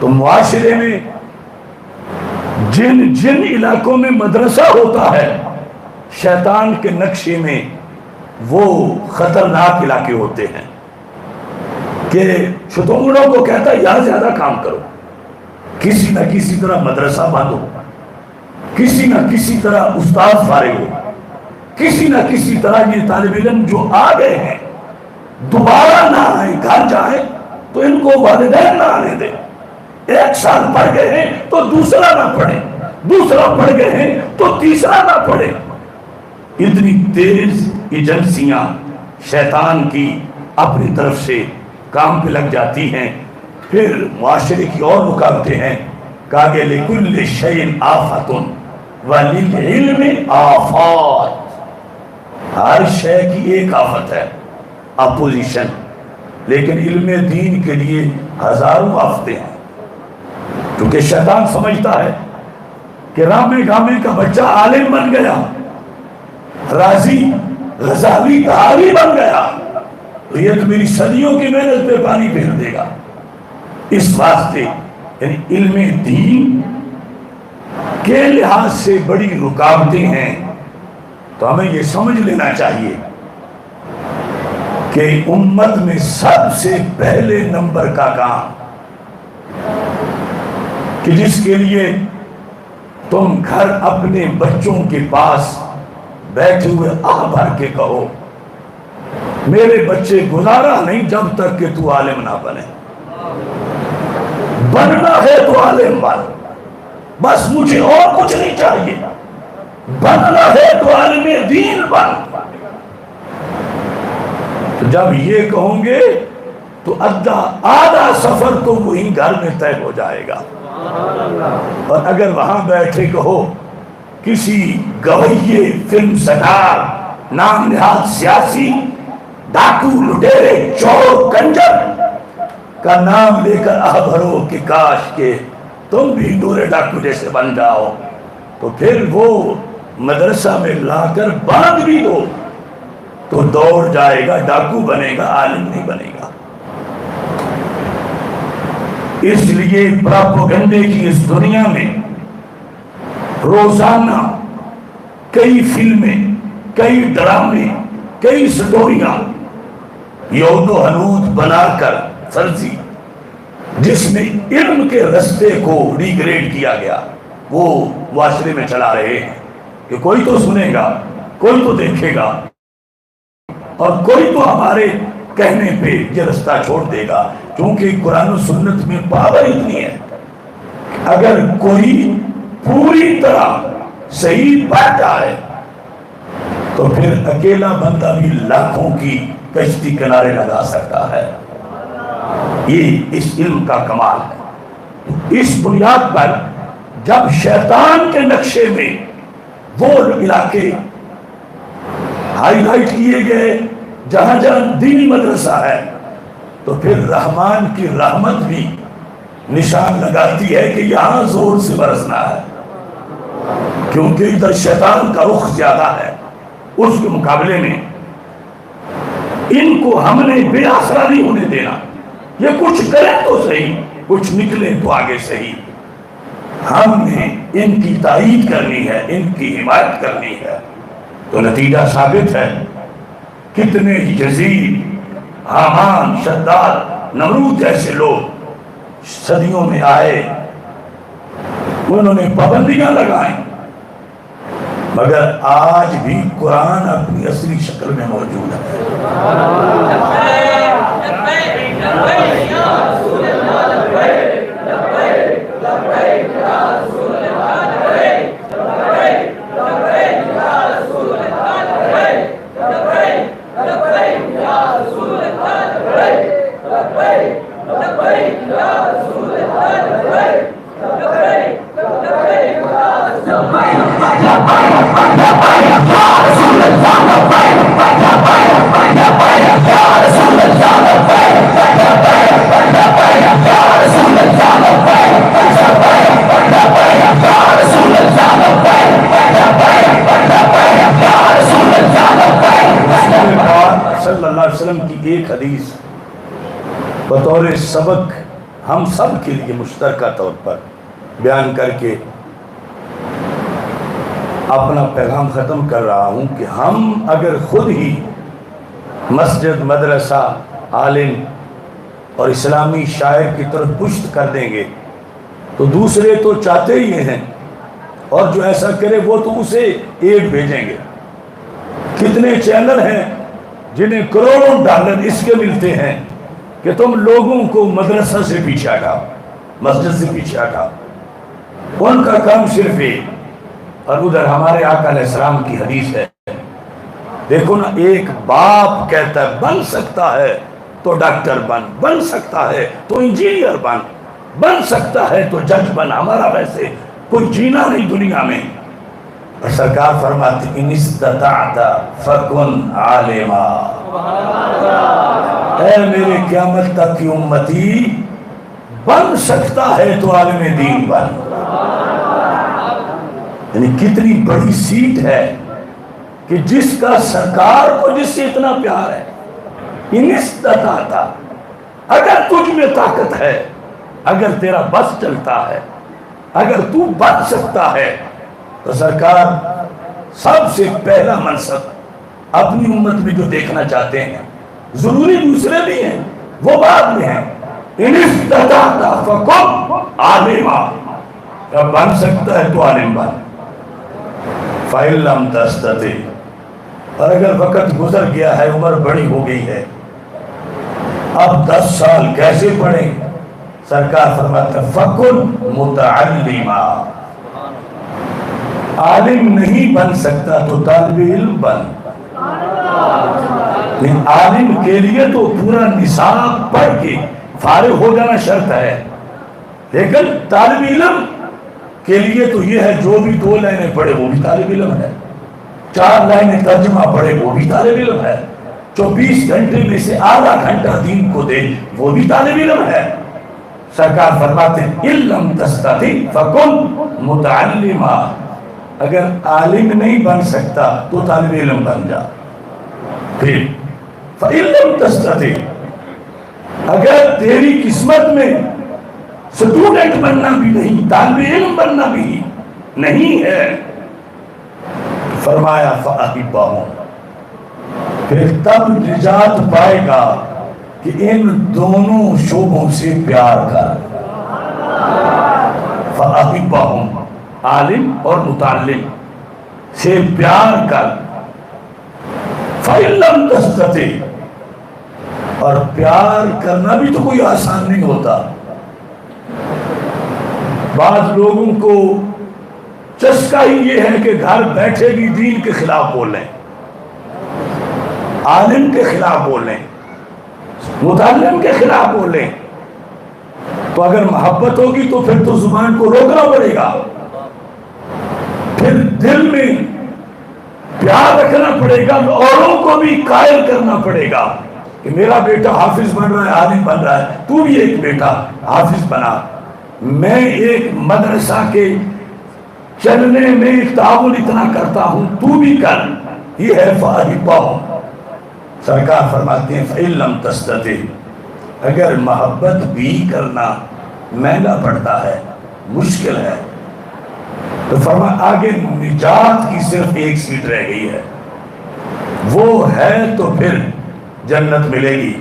Speaker 1: تو معاشرے میں جن جن علاقوں میں مدرسہ ہوتا ہے، شیطان کے نقشے میں وہ خطرناک علاقے ہوتے ہیں کہ شتونگڑوں کو کہتا ہے یہاں زیادہ کام کرو، کسی نہ کسی طرح مدرسہ باندھو، کسی نہ کسی طرح استاد فارغ ہو، کسی نہ کسی طرح یہ طالب علم جو آ گئے ہیں دوبارہ نہ آئے، گھر جائیں تو ان کو والدین نہ آنے دیں، 1 سال پڑھ گئے ہیں تو دوسرا نہ پڑھیں، دوسرا پڑھ گئے ہیں تو تیسرا نہ پڑھیں۔ اتنی تیز ایجنسیاں شیطان کی اپنی طرف سے کام پہ لگ جاتی ہیں۔ پھر معاشرے کی اور رکاوٹیں ہیں، کہا کہ لِكُلِّ شَيْءٍ آفَةٌ وَلِلْعِلْمِ آفات، ہر شے کی ایک آفت ہے، اپوزیشن، لیکن علم دین کے لیے ہزاروں آفتیں ہیں، کیونکہ شیطان سمجھتا ہے کہ رامے گامے کا بچہ عالم بن گیا، رازی غزالی تحاوی بن گیا تو یہ تو میری صدیوں کی محنت پہ پانی پھیر دے گا۔ اس واسطے یعنی علم دین کے لحاظ سے بڑی رکاوٹیں ہیں، تو ہمیں یہ سمجھ لینا چاہیے کہ امت میں سب سے پہلے نمبر کا کام کہ جس کے لیے تم گھر اپنے بچوں کے پاس بیٹھے ہوئے آہ بھر کے کہو میرے بچے گزارا نہیں جب تک کہ تو عالم نہ بنے، بننا ہے تو عالم بن، بس مجھے اور کچھ نہیں چاہیے، بننا ہے تو عالم دین بن۔ تو جب یہ کہوں گے تو آدھا سفر تو وہی گھر میں طے ہو جائے گا، اور اگر وہاں بیٹھے کہو کسی گویے، فلم سٹار، نام نہاد سیاسی، ڈاکو، لٹیرے، چور، کنجر کا نام لے کر آہ بھرو کہ کاش کہ تم بھی نور ڈاکو جیسے بن جاؤ، تو پھر وہ مدرسہ میں لا کر باندھ بھی دو تو دوڑ جائے گا، ڈاکو بنے گا، عالم نہیں بنے گا۔ اس لیے پراپوگنڈے کی اس دنیا میں روزانہ کئی فلمیں، کئی ڈرامے، کئی سٹوریاں یود و حنود بنا کر فرضی، جس میں علم کے رستے کو ڈیگریڈ کیا گیا، وہ معاشرے میں چلا رہے ہیں کہ کوئی تو سنے گا، کوئی تو دیکھے گا، اور کوئی تو ہمارے کہنے پہ یہ رستہ چھوڑ دے گا، کیونکہ قرآن و سنت میں پاور اتنی ہے اگر کوئی پوری طرح صحیح بات آئے تو پھر اکیلا بندہ بھی لاکھوں کی کشتی کنارے لگا سکتا ہے۔ یہ اس علم کا کمال ہے۔ اس بنیاد پر جب شیطان کے نقشے میں وہ علاقے ہائی لائٹ کیے گئے جہاں جہاں دینی مدرسہ ہے تو پھر رحمان کی رحمت بھی نشان لگاتی ہے کہ یہاں زور سے برسنا ہے، کیونکہ ادھر شیطان کا رخ زیادہ ہے۔ اس کے مقابلے میں ان کو ہم نے بے آسرا نہیں ہونے دینا، یہ کچھ کریں تو صحیح، کچھ نکلے تو آگے صحیح۔ ہم نے ان کی تائید کرنی ہے، ان کی حمایت کرنی ہے، تو نتیجہ ثابت ہے۔ کتنے یزید، حامان، شداد، نمرود جیسے لوگ صدیوں میں آئے، انہوں نے پابندیاں لگائیں، مگر آج بھی قرآن اپنی اصلی شکل میں موجود ہے۔ صلی اللہ علیہ وسلم کی ایک حدیث بطور سبق ہم سب کے لیے مشترکہ طور پر بیان کر کے اپنا پیغام ختم کر رہا ہوں کہ ہم اگر خود ہی مسجد، مدرسہ، عالم اور اسلامی شاعر کی طرف پشت کر دیں گے تو دوسرے تو چاہتے ہی ہیں، اور جو ایسا کرے وہ تو اسے ایڈ بھیجیں گے۔ کتنے چینل ہیں جنہیں کروڑوں ڈالر اس کے ملتے ہیں کہ تم لوگوں کو مدرسہ سے پیچھے ہٹاؤ، مسجد سے پیچھے ہٹاؤ۔ ان کا کام صرف ایک، اور ادھر ہمارے آقا علیہ السلام کی حدیث ہے، دیکھو نا، ایک باپ کہتا ہے بن سکتا ہے تو ڈاکٹر بن سکتا ہے تو انجینئر بن سکتا ہے تو جج بن، ہمارا ویسے کوئی جینا نہیں دنیا میں۔ اور سرکار فرماتے ان استطعت فکن عالما، اے میرے قیامت تک کی امتی، بن سکتا ہے تو عالم دین بن۔ یعنی کتنی بڑی سیٹ ہے کہ جس کا سرکار کو جس سے اتنا پیار ہے، ان استطاعت، اگر تجھ میں طاقت ہے، اگر تیرا بس چلتا ہے، اگر تو بن سکتا ہے، تو سرکار سب سے پہلا منصب اپنی امت میں جو دیکھنا چاہتے ہیں، ضروری دوسرے بھی ہیں، وہ بعد میں ہیں، ان استطاعت فکن عالما، جب بن سکتا ہے تو عالم بن۔ فَإِن لَمْ تَسْتَطِعْ، اور اگر وقت گزر گیا ہے، عمر بڑی ہو گئی ہے، اب 10 سال کیسے پڑھیں؟ سرکار فرماتا ہے فَكُن مُتَعَلِّمًا، عالم نہیں بن سکتا تو طالب علم بن۔ لیکن عالم کے لیے تو پورا نصاب پڑھ کے فارغ ہو جانا شرط ہے، لیکن طالب علم کے لیے تو یہ ہے جو بھی 2 لائنیں پڑھے وہ بھی طالب علم ہے، 4 لائنیں ترجمہ پڑھے وہ بھی طالب علم ہے، 24 گھنٹے میں سے آدھا گھنٹہ دین کو دے وہ بھی طالب علم ہے۔ سرکار فرماتے ہیں اِن لَمْ تَسْتَطِعْ فَكُن مُتَعَلِّمًا، اگر عالم نہیں بن سکتا تو طالب علم بن جا۔ پھر فَإِن لَمْ تَسْتَطِعْ، اگر تیری قسمت میں سٹوڈنٹ بننا بھی نہیں، طالب علم بننا بھی نہیں ہے، فرمایا فَأَحِبَّهُمْ، پھر تب نجات پائے گا کہ ان دونوں شعبوں سے پیار کر۔ فَأَحِبَّهُمْ، عالم اور متعلم سے پیار کر۔ فَإِن لَمْ تَسْتَطِعْ، اور پیار کرنا بھی تو کوئی آسان نہیں ہوتا۔ بعض لوگوں کو چسکا ہی یہ ہے کہ گھر بیٹھے بھی دین کے خلاف بولیں، عالم کے خلاف بولیں، متعلم کے خلاف بولیں، تو اگر محبت ہوگی تو پھر تو زبان کو روکنا پڑے گا، پھر دل میں پیار رکھنا پڑے گا، اوروں کو بھی قائل کرنا پڑے گا کہ میرا بیٹا حافظ بن رہا ہے، عالم بن رہا ہے، تو بھی ایک بیٹا حافظ بنا، میں ایک مدرسہ کے چلنے میں تعاون اتنا کرتا ہوں، تو بھی کر، یہ ہے فاحبہ۔ سرکار فرماتے ہیں فَإِن لَمْ تَسْتَطِعْ، اگر محبت بھی کرنا مہنگا پڑتا ہے، مشکل ہے، تو فرمایا آگے نجات کی صرف ایک سیٹ رہ گئی ہے، وہ ہے تو پھر جنت ملے گی،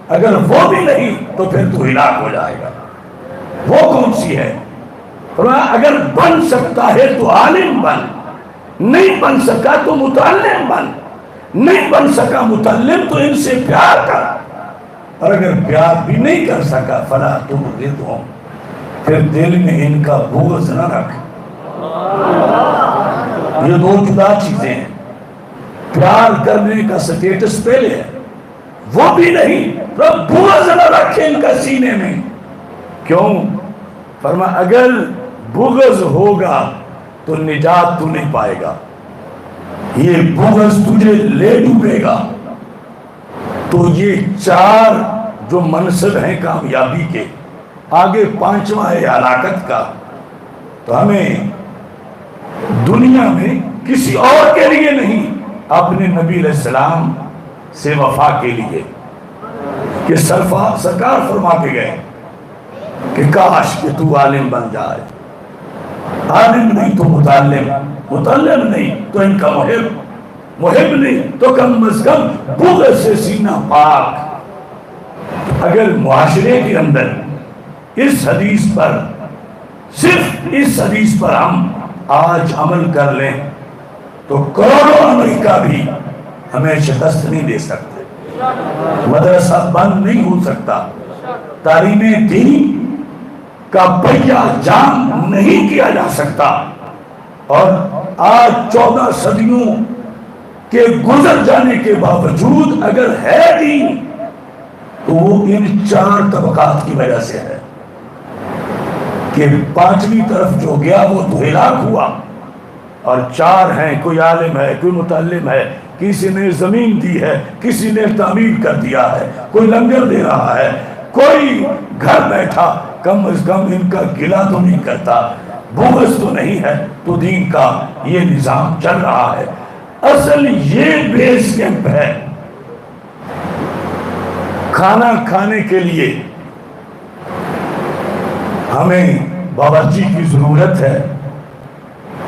Speaker 1: اگر وہ بھی نہیں تو پھر تو ہلاک ہو جائے گا۔ وہ کون سی ہے؟ فرمایا اگر بن سکتا ہے تو عالم بن، نہیں بن سکا تو متعلم بن، نہیں بن سکا متعلم تو ان سے پیار کر، اور اگر پیار بھی نہیں کر سکا فلا تبغضہم، پھر دل میں ان کا بغض نہ رکھ۔ یہ دو جدا چیزیں ہیں، پیار کرنے کا سٹیٹس پہلے ہے، وہ بھی نہیں، بغض نہ رکھے ان کا سینے میں۔ کیوں؟ فرمایا اگر بغض ہوگا تو نجات تو نہیں پائے گا، یہ بغض تجھے لے ڈوبے گا۔ تو یہ چار جو منصب ہیں کامیابی کے، آگے پانچواں ہے ہلاکت کا۔ تو ہمیں دنیا میں کسی اور کے لیے نہیں، اپنے نبی علیہ السلام سے وفا کے لیے، کہ سرکار فرما کے گئے کہ کاش کہ تو عالم بن جائے، عالم نہیں تو متعلم، متعلم نہیں تو ان کا محب، محب نہیں تو کم از کم بغض سے سینہ پاک۔ اگر معاشرے کے اندر اس حدیث پر، صرف اس حدیث پر ہم آج عمل کر لیں تو کروڑوں امریکہ بھی ہمیں شکست نہیں دے سکتے، مدرسہ بند نہیں ہو سکتا، تعلیم دین کا پہیہ جام نہیں کیا جا سکتا۔ اور آج 14 صدیوں کے گزر جانے کے باوجود اگر ہے دین تو وہ ان چار طبقات کی وجہ سے ہے، کہ پانچویں طرف جو گیا وہ تو ہلاک ہوا، اور چار ہیں، کوئی عالم ہے، کوئی متعلم ہے، کسی نے زمین دی ہے، کسی نے تعمیر کر دیا ہے، کوئی لنگر دے رہا ہے، کوئی گھر بیٹھا، کم از کم ان کا گلہ تو نہیں کرتا، بغض تو نہیں ہے، تو دین کا یہ نظام چل رہا ہے۔ اصل یہ بیس کیمپ ہے۔ کھانا کھانے کے لیے ہمیں باورچی کی ضرورت ہے،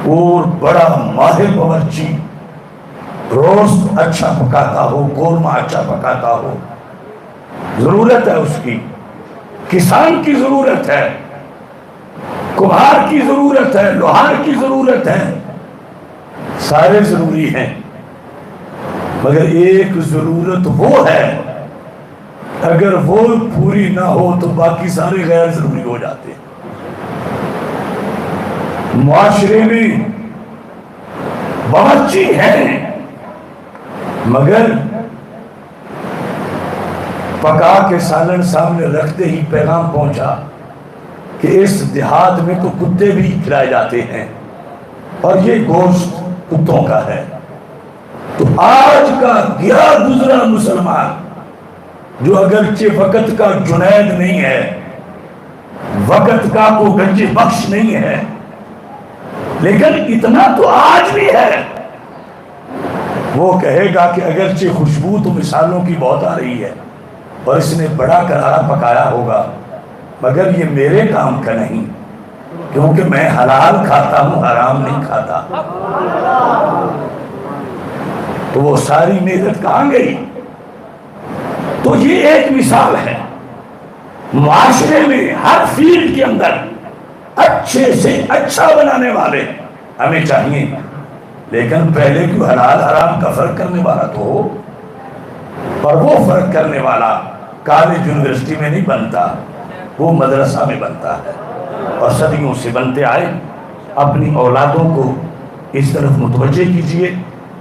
Speaker 1: اور بڑا ماہر باورچی، روسٹ اچھا پکاتا ہو، قورمہ اچھا پکاتا ہو، ضرورت ہے اس کی۔ کسان کی ضرورت ہے، کمہار کی ضرورت ہے، لوہار کی ضرورت ہے، سارے ضروری ہیں، مگر ایک ضرورت وہ ہے، اگر وہ پوری نہ ہو تو باقی سارے غیر ضروری ہو جاتے ہیں۔ معاشرے میں باورچی ہیں، مگر پکا کے سالن سامنے رکھتے ہی پیغام پہنچا کہ اس دیہات میں تو کتے بھی کھلائے جاتے ہیں، اور یہ گوشت کتوں کا ہے۔ تو آج کا گیا گزرا مسلمان، جو اگرچہ وقت کا جنید نہیں ہے، وقت کا کو گنج بخش نہیں ہے، لیکن اتنا تو آج بھی ہے، وہ کہے گا کہ اگرچہ خوشبو تو مثالوں کی بہت آ رہی ہے، اور اس نے بڑا کرارا پکایا ہوگا، مگر یہ میرے کام کا نہیں، کیونکہ میں حلال کھاتا ہوں، حرام نہیں کھاتا۔ تو وہ ساری محنت کہاں گئی؟ تو یہ ایک مثال ہے۔ معاشرے میں ہر فیلڈ کے اندر اچھے سے اچھا بنانے والے ہمیں چاہیے، لیکن پہلے کیوں حلال حرام کا فرق کرنے والا تو ہو، اور وہ فرق کرنے والا کالج یونیورسٹی میں نہیں بنتا، وہ مدرسہ میں بنتا ہے، اور صدیوں سے بنتے آئے۔ اپنی اولادوں کو اس طرف متوجہ کیجئے۔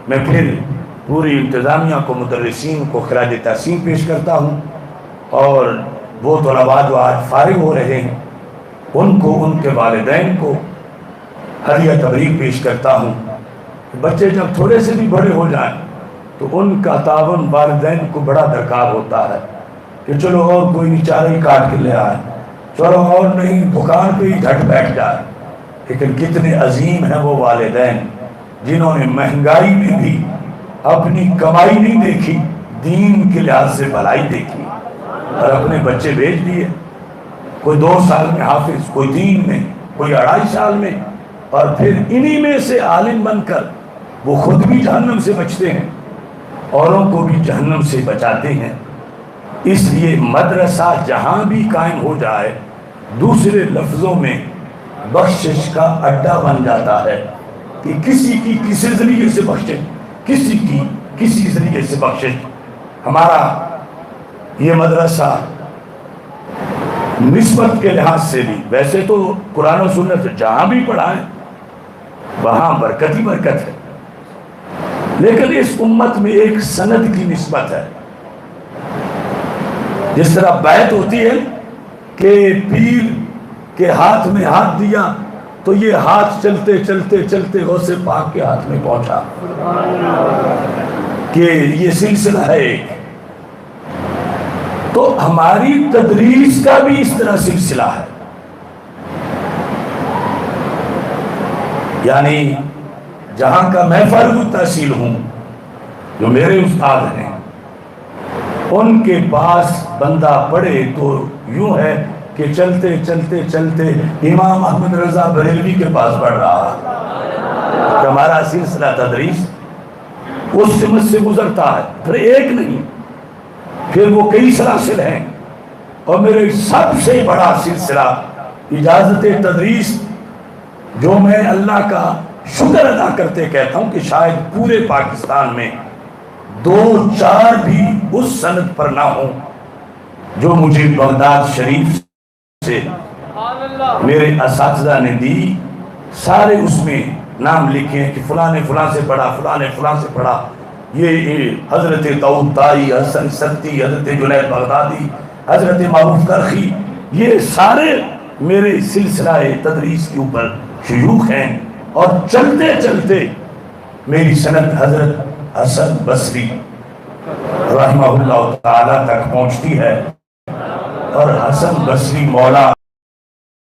Speaker 1: میں پھر پوری انتظامیہ کو، مدرسین کو خراج تحسین پیش کرتا ہوں، اور وہ طلباء جو آج فارغ ہو رہے ہیں ان کو، ان کے والدین کو ہدیہ تبریک پیش کرتا ہوں۔ بچے جب تھوڑے سے بھی بڑے ہو جائیں تو ان کا تعاون والدین کو بڑا درکار ہوتا ہے کہ چلو اور کوئی نہیں چارہ ہی کاٹ کے لے آئے، چلو اور نہیں دکان پہ ہی جھٹ بیٹھ جائے۔ لیکن کتنے عظیم ہیں وہ والدین جنہوں نے مہنگائی میں بھی اپنی کمائی نہیں دیکھی، دین کے لحاظ سے بھلائی دیکھی اور اپنے بچے بھیج دیے، کوئی 2 سال میں حافظ، کوئی 3 میں، کوئی 2.5 سال میں، اور پھر انہی میں سے عالم بن کر وہ خود بھی جہنم سے بچتے ہیں، اوروں کو بھی جہنم سے بچاتے ہیں۔ اس لیے مدرسہ جہاں بھی قائم ہو جائے دوسرے لفظوں میں بخشش کا اڈا بن جاتا ہے کہ کسی کی کسی ذریعے سے بخشش، کسی کی کسی ذریعے سے بخشش۔ ہمارا یہ مدرسہ نسبت کے لحاظ سے بھی، ویسے تو قرآن و سنت جہاں بھی پڑھائیں وہاں برکت ہی برکت ہے، لیکن اس امت میں ایک سند کی نسبت ہے۔ جس طرح بیعت ہوتی ہے کہ پیر کے ہاتھ میں ہاتھ دیا تو یہ ہاتھ چلتے چلتے چلتے غوث پاک کے ہاتھ میں پہنچا، کہ یہ سلسلہ ہے ایک۔ تو ہماری تدریس کا بھی اس طرح سلسلہ ہے، یعنی جہاں کا میں فارغ التحصیل ہوں، جو میرے استاد ہیں ان کے پاس بندہ پڑھے تو یوں ہے کہ چلتے چلتے چلتے امام احمد رضا بریلوی کے پاس پڑھ رہا ہے۔ ہمارا سلسلہ تدریس اس سمت سے گزرتا ہے، پھر ایک نہیں، پھر وہ کئی سلاسل ہیں، اور میرے سب سے بڑا سلسلہ اجازت تدریس، جو میں اللہ کا شکر ادا کرتے کہتا ہوں کہ شاید پورے پاکستان میں 2-4 بھی اس سند پر نہ ہوں جو مجھے بغداد شریف سے میرے اساتذہ نے دی۔ سارے اس میں نام لکھے ہیں کہ فلاں نے فلاں سے پڑھا، فلاں نے فلاں سے پڑھا، یہ حضرت داؤد طائی، حسن ستی، حضرت جنید بغدادی، حضرت معروف کرخی، یہ سارے میرے سلسلہ تدریس کے اوپر شیوخ ہیں، اور چلتے چلتے میری سند حضرت حسن بصری رحمہ اللہ تعالی تک پہنچتی ہے، اور حسن بصری مولا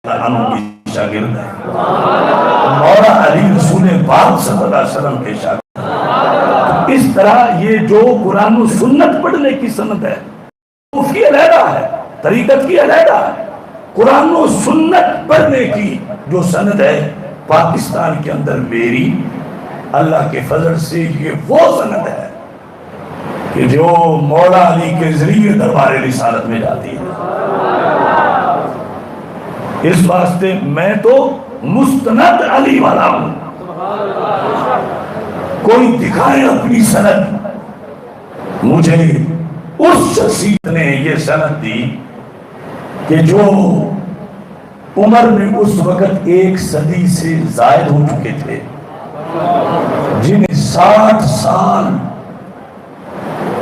Speaker 1: عنہ کی شاگرد ہے، مولا علی رسول پاک صلی اللہ علیہ وسلم کے شاگرد۔ اس طرح یہ جو قرآن و سنت پڑھنے کی سند ہے اس کی علیحدہ ہے، طریقت کی علیحدہ ہے، قرآن و سنت پڑھنے کی جو سند ہے پاکستان کے اندر میری اللہ کے فضل سے یہ وہ سند ہے کہ جو مولا علی کے ذریعے دربار رسالت میں جاتی ہے۔ اس واسطے میں تو مستند علی والا ہوں، کوئی دکھائے اپنی سند، مجھے اس شخصیت نے یہ سند دی کہ جو عمر میں اس وقت 1 صدی سے زائد ہو چکے تھے، جنہیں 60 سال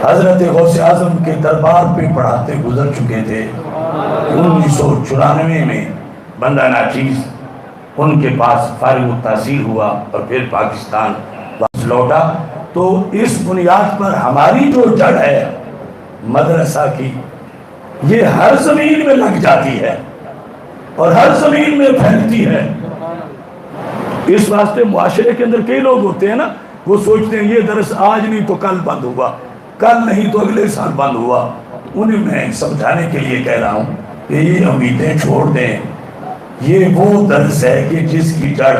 Speaker 1: حضرت غوث اعظم کے دربار پہ پڑھاتے گزر چکے تھے۔ 1994 میں بندہ ناچیز ان کے پاس فارغ التحصیل ہوا اور پھر پاکستان واپس لوٹا۔ تو اس بنیاد پر ہماری جو جڑ ہے مدرسہ کی، یہ ہر زمین میں لگ جاتی ہے اور ہر زمین میں پھیلتی ہے۔ اس واسطے معاشرے کے اندر کئی لوگ ہوتے ہیں نا، وہ سوچتے ہیں یہ درس آج نہیں تو کل بند ہوا، کل نہیں تو اگلے سال بند ہوا۔ انہیں میں سمجھانے کے لیے کہہ رہا ہوں کہ یہ امیدیں چھوڑ دیں، یہ وہ درس ہے کہ جس کی جڑ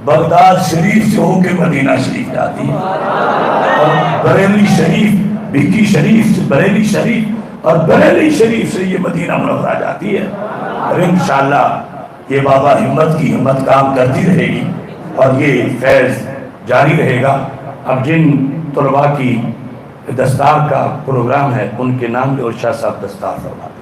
Speaker 1: بغداد شریف سے ہو کے مدینہ شریف جاتی ہے، اور بریلی شریف، بھکی شریف سے بریلی شریف، اور بریلی شریف سے یہ مدینہ منورہ جاتی ہے۔ اور انشاءاللہ یہ بابا ہمت کی ہمت کام کرتی رہے گی اور یہ فیض جاری رہے گا۔ اب جن طلباء کی دستار کا پروگرام ہے ان کے نام لے اور شاہ صاحب دستار فرما دیں۔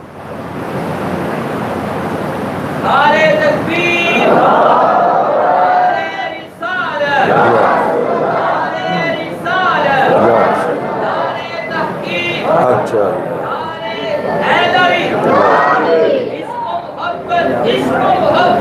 Speaker 2: نعرہ تکبیر، نعرہ رسالت، نعرہ رسالت، نعرہ تحقیق، نعرہ حیدری، عشق و محبت، عشق و محبت۔